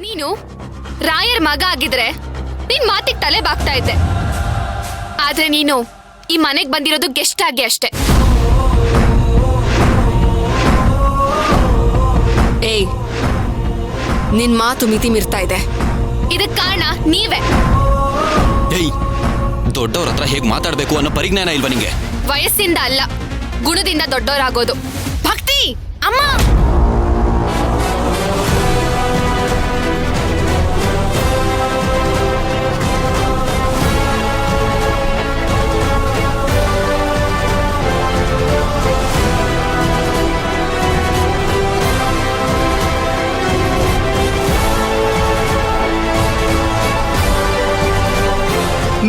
ನೀನು ರಾಯರ್ ಮಗ ಆಗಿದ್ರೆ ನಿನ್ ಮಾತಿಗೆ ತಲೆ ಬಾಗ್ತಾ ಇದ್ದೆ. ಆದ್ರೆ ನೀನು ಈ ಮನೆಗೆ ಬಂದಿರೋದು ಗೆಸ್ಟ್ ಆಗಿ ಅಷ್ಟೇ. ಏಯ್, ನಿನ್ ಮಾತು ಮಿತಿ ಮೀರ್ತಾ ಇದೆ. ಇದಕ್ ಕಾರಣ ನೀವೇ. ಏಯ್, ದೊಡ್ಡವ್ರ ಹತ್ರ ಹೇಗ್ ಮಾತಾಡ್ಬೇಕು ಅನ್ನೋ ಪರಿಜ್ಞಾನ ಇಲ್ವಾ ನಿಂಗೆ? ವಯಸ್ಸಿಂದ ಅಲ್ಲ, ಗುಣದಿಂದ ದೊಡ್ಡವರಾಗೋದು. ಭಕ್ತಿ ಅಮ್ಮ,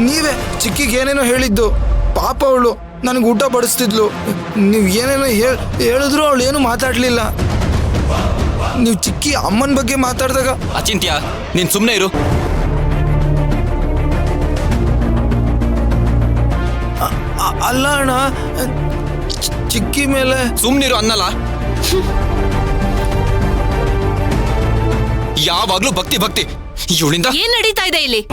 ನೀವೇ ಚಿಕ್ಕಿಗೆ ಏನೇನೋ ಹೇಳಿದ್ದು. ಪಾಪ ಅವಳು ನನಗೆ ಊಟ ಬಡಿಸ್ತಿದ್ಲು. ನೀವು ಏನೇನೋ ಹೇಳಿದ್ರು ಅವಳು ಏನು ಮಾತಾಡ್ಲಿಲ್ಲ. ನೀವು ಚಿಕ್ಕಿ ಅಮ್ಮನ ಬಗ್ಗೆ ಮಾತಾಡಿದಾಗ ಅಚಿಂತ್ಯ, ನೀನ್ ಸುಮ್ನೆ ಇರು. ಅಲ್ಲ ಅಣ್ಣ, ಚಿಕ್ಕಿ ಮೇಲೆ ಸುಮ್ನಿರು ಅನ್ನಲ್ಲ. ಯಾವಾಗ್ಲೂ ಭಕ್ತಿ ಭಕ್ತಿ. ಇವಳಿಂದ ಏನ್ ನಡೀತಾ ಇದೆ ಇಲ್ಲಿ?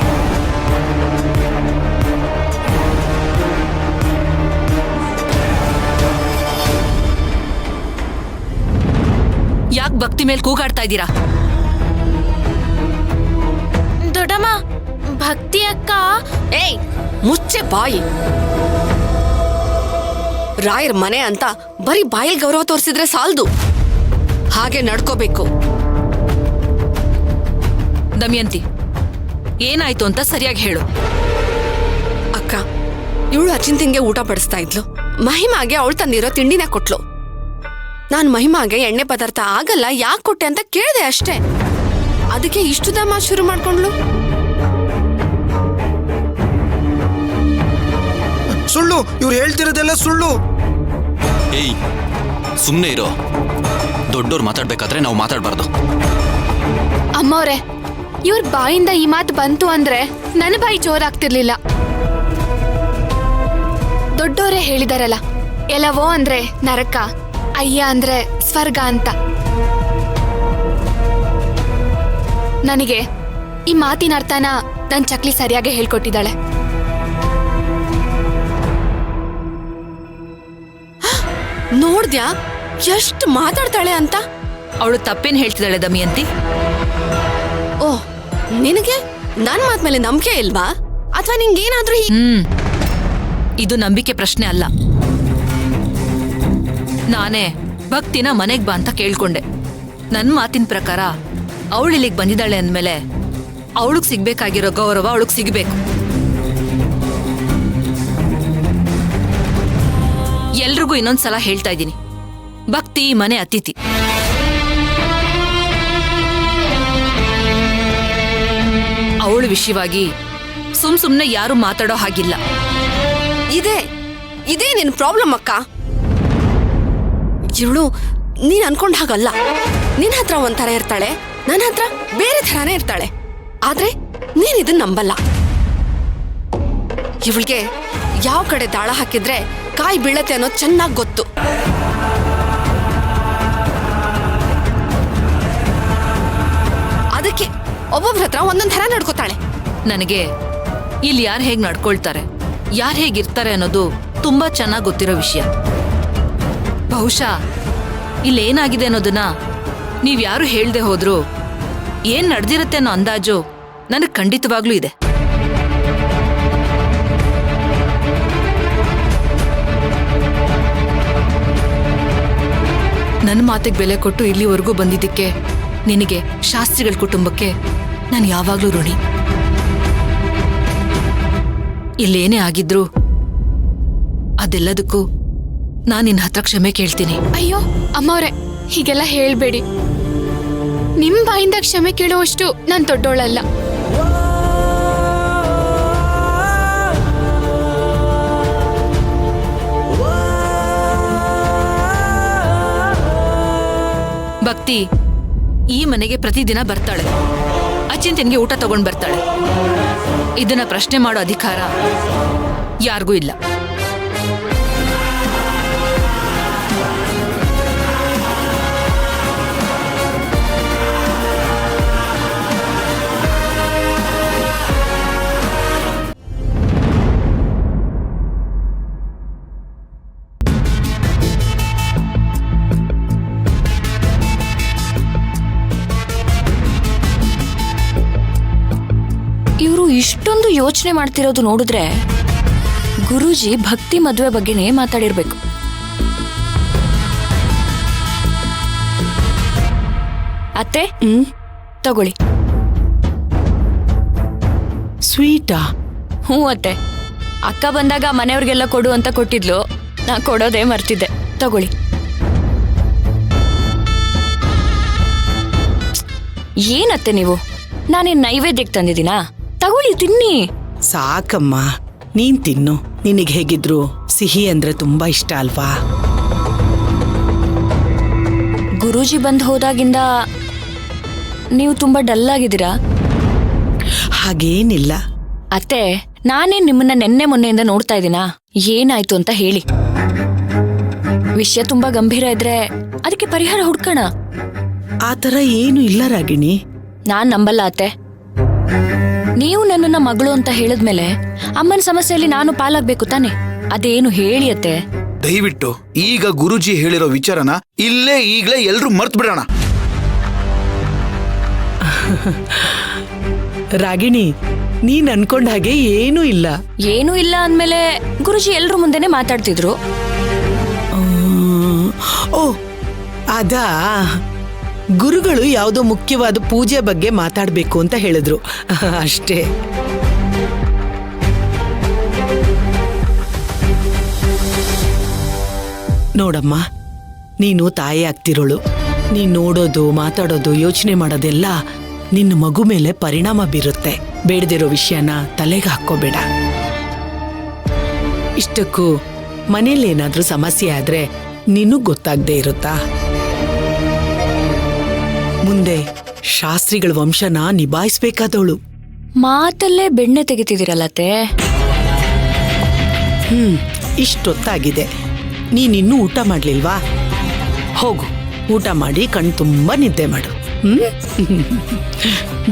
ಯಾಕೆ ಭಕ್ತಿ ಮೇಲೆ ಕೂಗಾಡ್ತಾ ಇದ್ದೀರಾ? ದೊಡ್ಡಮ್ಮ, ಭಕ್ತಿ ಅಕ್ಕ. ಏಯ್, ಮುಚ್ಚೆ ಬಾಯಿ. ರಾಯರ್ ಮನೆ ಅಂತ ಬರೀ ಬಾಯಲ್ಲಿ ಗೌರವ ತೋರಿಸಿದ್ರೆ ಸಾಲದು, ಹಾಗೆ ನಡ್ಕೋಬೇಕು. ದಮಯಂತಿ, ಏನಾಯ್ತು ಅಂತ ಸರಿಯಾಗಿ ಹೇಳು. ಅಕ್ಕ, ಇವಳು ಅಚಿಂತಿಂಗೆ ಊಟ ಬಡಿಸ್ತಾ ಇದ್ಲು. ಮಹಿಮಾಗೆ ಅವಳು ತಂದಿರೋ ತಿಂಡಿನ ಕೊಟ್ಲು. ನಾನು ಮಹಿಮಾಗೆ ಎಣ್ಣೆ ಪದಾರ್ಥ ಆಗಲ್ಲ ಯಾಕೆ ಕೊಟ್ಟೆ ಅಂತ ಕೇಳಿದೆ ಅಷ್ಟೇ. ಅದಕ್ಕೆ ಇಷ್ಟು ದಮ ಶುರು ಮಾಡ್ಕೊಂಡ್ಲು. ಸುಳ್ಳು, ಇವ್ರು ಹೇಳ್ತಿರೋದೆಲ್ಲ ಸುಳ್ಳು. ಏಯ್, ಸುಮ್ನೆ ಇರೋ. ದೊಡ್ಡೋರು ಮಾತಾಡ್ಬೇಕಾದ್ರೆ ನಾವು ಮಾತಾಡ್ಬಾರ್ದು. ಅಮ್ಮವ್ರೆ, ಇವ್ರ ಬಾಯಿಂದ ಈ ಮಾತು ಬಂತು ಅಂದ್ರೆ ನನ್ನ ಬಾಯಿ ಜೋರಾಗ್ತಿರ್ಲಿಲ್ಲ. ದೊಡ್ಡೋರೇ ಹೇಳಿದಾರಲ್ಲ, ಎಲ್ಲವೋ ಅಂದ್ರೆ ನರಕ, ಅಯ್ಯ ಅಂದ್ರೆ ಸ್ವರ್ಗ ಅಂತ. ನನಗೆ ಈ ಮಾತಿನ ಅರ್ಥನ ನನ್ ಚಕ್ಲಿ ಸರಿಯಾಗಿ ಹೇಳ್ಕೊಟ್ಟಿದ್ದಾಳೆ. ನೋಡ್ದ್ಯಾ ಎಷ್ಟು ಮಾತಾಡ್ತಾಳೆ ಅಂತ? ಅವಳು ತಪ್ಪೇನ್ ಹೇಳ್ತಿದ್ದಾಳೆ ದಮಯಂತಿ? ಓ, ನಿನಗೆ ನನ್ ಮಾತ್ ಮೇಲೆ ನಂಬಿಕೆ ಇಲ್ವಾ? ಅಥವಾ ನಿಂಗೇನಾದ್ರೂ ಇದು ನಂಬಿಕೆ ಪ್ರಶ್ನೆ ಅಲ್ಲ. ನಾನೇ ಭಕ್ತಿನ ಮನೆಗ್ ಬಾ ಅಂತ ಕೇಳ್ಕೊಂಡೆ. ನನ್ ಮಾತಿನ ಪ್ರಕಾರ ಅವಳು ಇಲ್ಲಿಗೆ ಬಂದಿದ್ದಾಳೆ ಅಂದ್ಮೇಲೆ ಅವಳಿಗೆ ಸಿಗ್ಬೇಕಾಗಿರೋ ಗೌರವ ಅವಳಿಗೆ ಸಿಗ್ಬೇಕು. ಎಲ್ರಿಗೂ ಇನ್ನೊಂದ್ಸಲ ಹೇಳ್ತಾ ಇದ್ದೀನಿ, ಭಕ್ತಿ ಮನೆ ಅತಿಥಿ. ಅವಳ ವಿಷಯವಾಗಿ ಸುಮ್ನೆ ಯಾರು ಮಾತಾಡೋ ಹಾಗಿಲ್ಲ. ಇದೇ ನಿನ್ ಪ್ರಾಬ್ಲಮ್ ಅಕ್ಕ. ಇವಳು ನೀನ್ ಅನ್ಕೊಂಡ ಹಾಗಲ್ಲ. ನಿನ್ ಹತ್ರ ಒಂಥರ ಇರ್ತಾಳೆ, ನನ್ನ ಹತ್ರ ಬೇರೆ ಥರಾನೇ ಇರ್ತಾಳೆ. ಆದ್ರೆ ನೀನ್ ಇದನ್ನ ನಂಬಲ್ಲ. ಇವಳಿಗೆ ಯಾವ ಕಡೆ ದಾಳ ಹಾಕಿದ್ರೆ ಕಾಯಿ ಬೀಳತ್ತೆ ಅನ್ನೋದು ಚೆನ್ನಾಗಿ ಗೊತ್ತು. ಅದಕ್ಕೆ ಒಬ್ಬೊಬ್ರ ಹತ್ರ ಒಂದೊಂದ್ ಥರ ನಡ್ಕೋತಾಳೆ. ನನಗೆ ಇಲ್ಲಿ ಯಾರು ಹೇಗ್ ನಡ್ಕೊಳ್ತಾರೆ, ಯಾರು ಹೇಗಿರ್ತಾರೆ ಅನ್ನೋದು ತುಂಬಾ ಚೆನ್ನಾಗಿ ಗೊತ್ತಿರೋ ವಿಷಯ. ಬಹುಶಃ ಇಲ್ಲೇನಾಗಿದೆ ಅನ್ನೋದನ್ನ ನೀವ್ಯಾರು ಹೇಳ್ದೆ ಹೋದ್ರು ಏನ್ ನಡೆದಿರತ್ತೆ ಅನ್ನೋ ಅಂದಾಜು ನನಗೆ ಖಂಡಿತವಾಗ್ಲೂ ಇದೆ. ನನ್ನ ಮಾತಿಗೆ ಬೆಲೆ ಕೊಟ್ಟು ಇಲ್ಲಿವರೆಗೂ ಬಂದಿದ್ದಕ್ಕೆ ನಿನಗೆ, ಶಾಸ್ತ್ರಿಗಳ ಕುಟುಂಬಕ್ಕೆ ನಾನು ಯಾವಾಗ್ಲೂ ಋಣಿ. ಇಲ್ಲೇನೇ ಆಗಿದ್ರು ಅದೆಲ್ಲದಕ್ಕೂ ನಾನು ನಿನ್ನ ಹತ್ರ ಕ್ಷಮೆ ಕೇಳ್ತೀನಿ. ಅಯ್ಯೋ ಅಮ್ಮವ್ರೆ, ಹೀಗೆಲ್ಲ ಹೇಳ್ಬೇಡಿ. ನಿಮ್ ಬಾಯಿಂದ ಕ್ಷಮೆ ಕೇಳುವಷ್ಟು ನಾನ್ ದೊಡ್ಡೋಳಲ್ಲ. ಭಕ್ತಿ ಈ ಮನೆಗೆ ಪ್ರತಿದಿನ ಬರ್ತಾಳೆ. ಅಚಿಂತನ್ಗೆ ಊಟ ತಗೊಂಡ್ ಬರ್ತಾಳೆ. ಇದನ್ನ ಪ್ರಶ್ನೆ ಮಾಡೋ ಅಧಿಕಾರ ಯಾರಿಗೂ ಇಲ್ಲ. ನೀವು ಇಷ್ಟೊಂದು ಯೋಚನೆ ಮಾಡ್ತಿರೋದು ನೋಡಿದ್ರೆ ಗುರೂಜಿ ಭಕ್ತಿ ಮದುವೆ ಬಗ್ಗೆನೇ ಮಾತಾಡಿರ್ಬೇಕು. ಅತ್ತೆ ತಗೊಳ್ಳಿ. ಸ್ವೀಟಾ? ಹ್ಞೂ ಅತ್ತೆ, ಅಕ್ಕ ಬಂದಾಗ ಮನೆಯವ್ರಿಗೆಲ್ಲ ಕೊಡು ಅಂತ ಕೊಟ್ಟಿದ್ಲು, ನಾ ಕೊಡೋದೇ ಮರ್ತಿದ್ದೆ. ತಗೊಳ್ಳಿ. ಏನತ್ತೆ ನೀವು, ನಾನೇನ್ ನೈವೇದ್ಯಕ್ಕೆ ತಂದಿದ್ದೀನಾ? ತಗೊಳ್ಳಿ, ತಿನ್ನಿ. ಸಾಕಮ್ಮ, ನೀನ್ ತಿನ್ನು. ನಿನಗೆ ಹೇಗಿದ್ರು ಸಿಹಿ ಅಂದ್ರೆ ತುಂಬಾ ಇಷ್ಟ ಅಲ್ವಾ? ಗುರೂಜಿ ಬಂದ್ ಹೋದಾಗಿಂದ ನೀವು ತುಂಬಾ ಡಲ್ ಆಗಿದ್ದೀರಾ. ಹಾಗೇನಿಲ್ಲ ಅತ್ತೆ, ನಾನೇ ನಿಮ್ಮನ್ನ ನೆನ್ನೆ ಮೊನ್ನೆಯಿಂದ ನೋಡ್ತಾ ಇದ್ದೀನಾ? ಏನಾಯ್ತು ಅಂತ ಹೇಳಿ. ವಿಷಯ ತುಂಬಾ ಗಂಭೀರ ಇದ್ರೆ ಅದಕ್ಕೆ ಪರಿಹಾರ ಹುಡ್ಕೋಣ. ಆ ಥರ ಏನು ಇಲ್ಲ ರಾಗಿಣಿ. ನಾನ್ ನಂಬಲ್ಲ ಅತ್ತೆ. ನೀವು ನನ್ನನ್ನ ಮಗಳು ಅಂತ ಹೇಳಿದ್ಮೇಲೆ ಅಮ್ಮನ ಸಮಸ್ಯೆಯಲ್ಲಿ ನಾನು ಪಾಲಾಗ್ಬೇಕು ತಾನೆ? ಅದೇನು ಹೇಳಿ ಅತ್ತೆ. ದಯವಿಟ್ಟು ಈಗ ಗುರುಜಿ ಹೇಳಿರೋ ವಿಚಾರನ ಇಲ್ಲೇ ಈಗ್ಲೇ ಎಲ್ರೂ ಮರ್ತ್ ಬಿಡೋಣ. ರಾಗಿಣಿ, ನೀನ್ ಅನ್ಕೊಂಡ ಹಾಗೆ ಏನೂ ಇಲ್ಲ. ಏನೂ ಇಲ್ಲ ಅಂದ್ಮೇಲೆ ಗುರುಜಿ ಎಲ್ರ ಮುಂದೆನೆ ಮಾತಾಡ್ತಿದ್ರು. ಓ ಅದಾ, ಗುರುಗಳು ಯಾವುದೋ ಮುಖ್ಯವಾದ ಪೂಜೆ ಬಗ್ಗೆ ಮಾತಾಡ್ಬೇಕು ಅಂತ ಹೇಳಿದ್ರು ಅಷ್ಟೇ. ನೋಡಮ್ಮ, ನೀನು ತಾಯಿ ಆಗ್ತಿರೋಳು. ನೀನ್ ನೋಡೋದು, ಮಾತಾಡೋದು, ಯೋಚನೆ ಮಾಡೋದೆಲ್ಲ ನಿನ್ನ ಮಗು ಮೇಲೆ ಪರಿಣಾಮ ಬೀರುತ್ತೆ. ಬೇಡದಿರೋ ವಿಷಯನ ತಲೆಗೆ ಹಾಕೋಬೇಡ. ಇಷ್ಟಕ್ಕೂ ಮನೇಲಿ ಏನಾದ್ರೂ ಸಮಸ್ಯೆ ಆದ್ರೆ ನಿನಗ್ ಗೊತ್ತಾಗ್ದೇ ಇರುತ್ತಾ? ಮುಂದೆ ಶಾಸ್ತ್ರಿಗಳ ವಂಶನ ನಿಭಾಯಿಸ್ಬೇಕಾದವಳು. ಮಾತಲ್ಲೇ ಬೆಣ್ಣೆ ತೆಗಿತಿದಿರಲ್ಲತ್ತೆ. ಇಷ್ಟೊತ್ತಾಗಿದೆ, ನೀನಿನ್ನೂ ಊಟ ಮಾಡ್ಲಿಲ್ವಾ? ಹೋಗು, ಊಟ ಮಾಡಿ ಕಣ್ ತುಂಬಾ ನಿದ್ದೆ ಮಾಡು.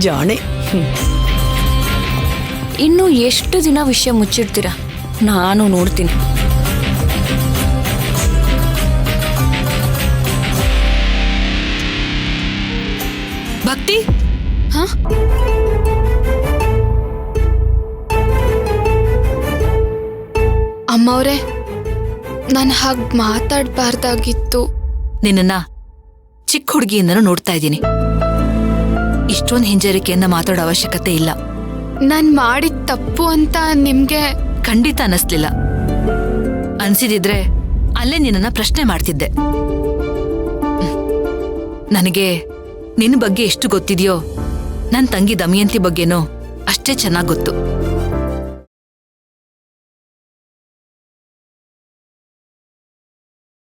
ಜಾಣೆ. ಇನ್ನು ಎಷ್ಟು ದಿನ ವಿಷಯ ಮುಚ್ಚಿಡ್ತೀರಾ? ನಾನು ನೋಡ್ತೀನಿ. ಭಕ್ತಿ, ಅಮ್ಮವ್ರೆ, ನಾನು ಹಾಗೆ ಮಾತಾಡ್ಬಾರ್ದಾಗಿತ್ತು. ನಿನ್ನನ್ನ ಚಿಕ್ಕ ಹುಡುಗಿಯಿಂದನೂ ನೋಡ್ತಾ ಇದ್ದೀನಿ. ಇಷ್ಟೊಂದು ಹಿಂಜರಿಕೆಯನ್ನ ಮಾತಾಡೋ ಅವಶ್ಯಕತೆ ಇಲ್ಲ. ನಾನು ಮಾಡಿದ ತಪ್ಪು ಅಂತ ನಿಮ್ಗೆ ಖಂಡಿತ ಅನ್ನಿಸ್ಲಿಲ್ಲ. ಅನ್ಸಿದಿದ್ರೆ ಅಲ್ಲೇ ನಿನ್ನನ್ನ ಪ್ರಶ್ನೆ ಮಾಡ್ತಿದ್ದೆ. ನನಗೆ ನಿನ್ನ ಬಗ್ಗೆ ಎಷ್ಟು ಗೊತ್ತಿದೆಯೋ ನನ್ನ ತಂಗಿ ದಮಯಂತಿ ಬಗ್ಗೆನೂ ಅಷ್ಟೇ ಚೆನ್ನಾಗ್ ಗೊತ್ತು.